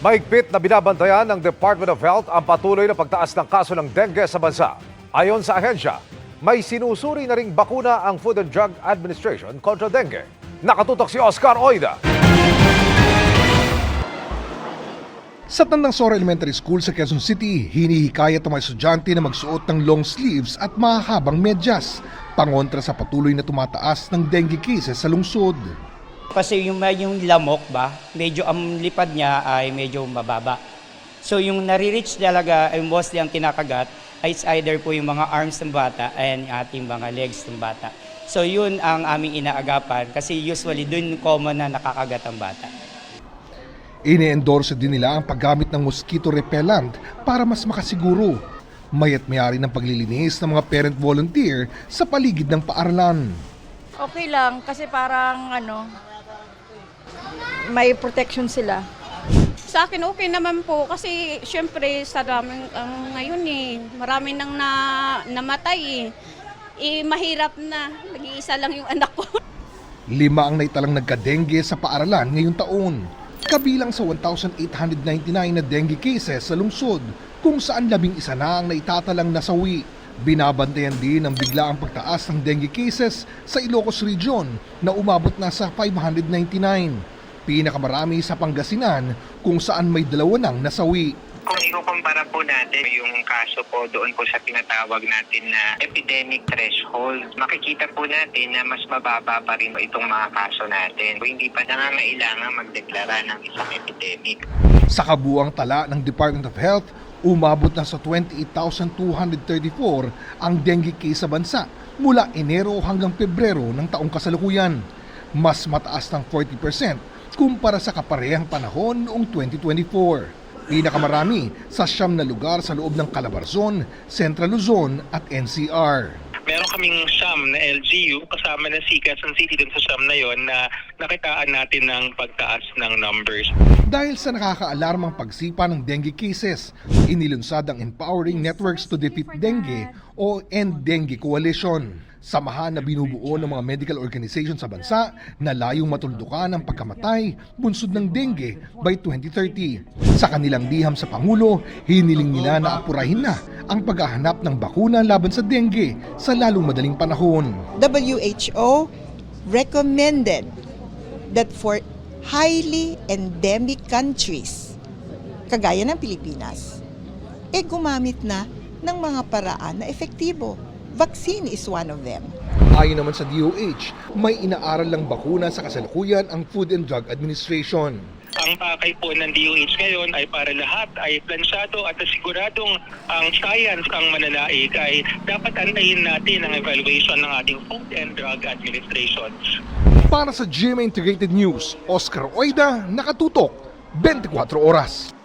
Mahigpit na binabantayan ng Department of Health ang patuloy na pagtaas ng kaso ng dengue sa bansa. Ayon sa ahensya, may sinusuri na ring bakuna ang Food and Drug Administration kontra dengue. Nakatutok si Oscar Oida. Sa Tandang Sora Elementary School sa Quezon City, hinihikayat ang mga estudyante na magsuot ng long sleeves at mahahabang medyas, pangontra sa patuloy na tumataas ng dengue cases sa lungsod. Kasi yung lamok ba, medyo ang lipad niya ay medyo mababa. So yung nare-reach talaga ay mostly ang kinakagat ay either po yung mga arms ng bata and ating mga legs ng bata. So yun ang aming inaagapan kasi usually dun common na nakakagat ang bata. Ine-endorse din nila ang paggamit ng mosquito repellent para mas makasiguro. Mayat mayari ng paglilinis ng mga parent volunteer sa paligid ng paaralan. Okay lang kasi parang may protection sila. Sa akin okay naman po kasi syempre sa daming ngayon marami nang namatay mahirap na, nag-iisa lang yung anak ko. 5 ang naitalang nagka-dengue sa paaralan ngayong taon, kabilang sa 1,899 na dengue cases sa lungsod, kung saan 11 na ang naitatalang nasawi. Binabantayan din ang biglaang pagtaas ng dengue cases sa Ilocos Region na umabot na sa 599. Pinakamarami sa Pangasinan kung saan may 2 nang nasawi. Kung ikukumpara po natin yung kaso po doon po sa tinatawag natin na epidemic threshold, makikita po natin na mas mababa pa rin itong mga kaso natin. Hindi pa nangangailangan magdeklara ng isang epidemic. Sa kabuuang tala ng Department of Health, umabot na sa 28,234 ang dengue case sa bansa mula Enero hanggang Pebrero ng taong kasalukuyan. Mas mataas ng 40% kumpara sa kaparehang panahon noong 2024. Pinakamarami sa 9 na lugar sa loob ng Calabarzon, Central Luzon at NCR. Meron kaming SIAM na LGU kasama ng Quezon City dun sa SIAM na yon na nakitaan natin ng pagtaas ng numbers. Dahil sa nakakaalarmang pagsipa ng dengue cases, inilunsad ang Empowering Networks to Defeat Dengue o End Dengue Coalition. Samahan na binubuo ng mga medical organization sa bansa na layong matuldukan ang pagkamatay bunsod ng dengue by 2030. Sa kanilang liham sa Pangulo, hiniling nila na apurahin na ang paghahanap ng bakuna laban sa dengue sa lalong madaling panahon. WHO recommended that for highly endemic countries, kagaya ng Pilipinas, gumamit na ng mga paraan na efektibo. Vaccine is one of them. Ayon naman sa DOH, may inaaral lang bakuna sa kasalukuyan ang Food and Drug Administration. Ang pakay po ng DOH ngayon ay para lahat ay plansyado at siguradong ang science ang mananaig ay dapat antayin natin ang evaluation ng ating Food and Drug Administration. Para sa GMA Integrated News, Oscar Oida, nakatutok, 24 oras.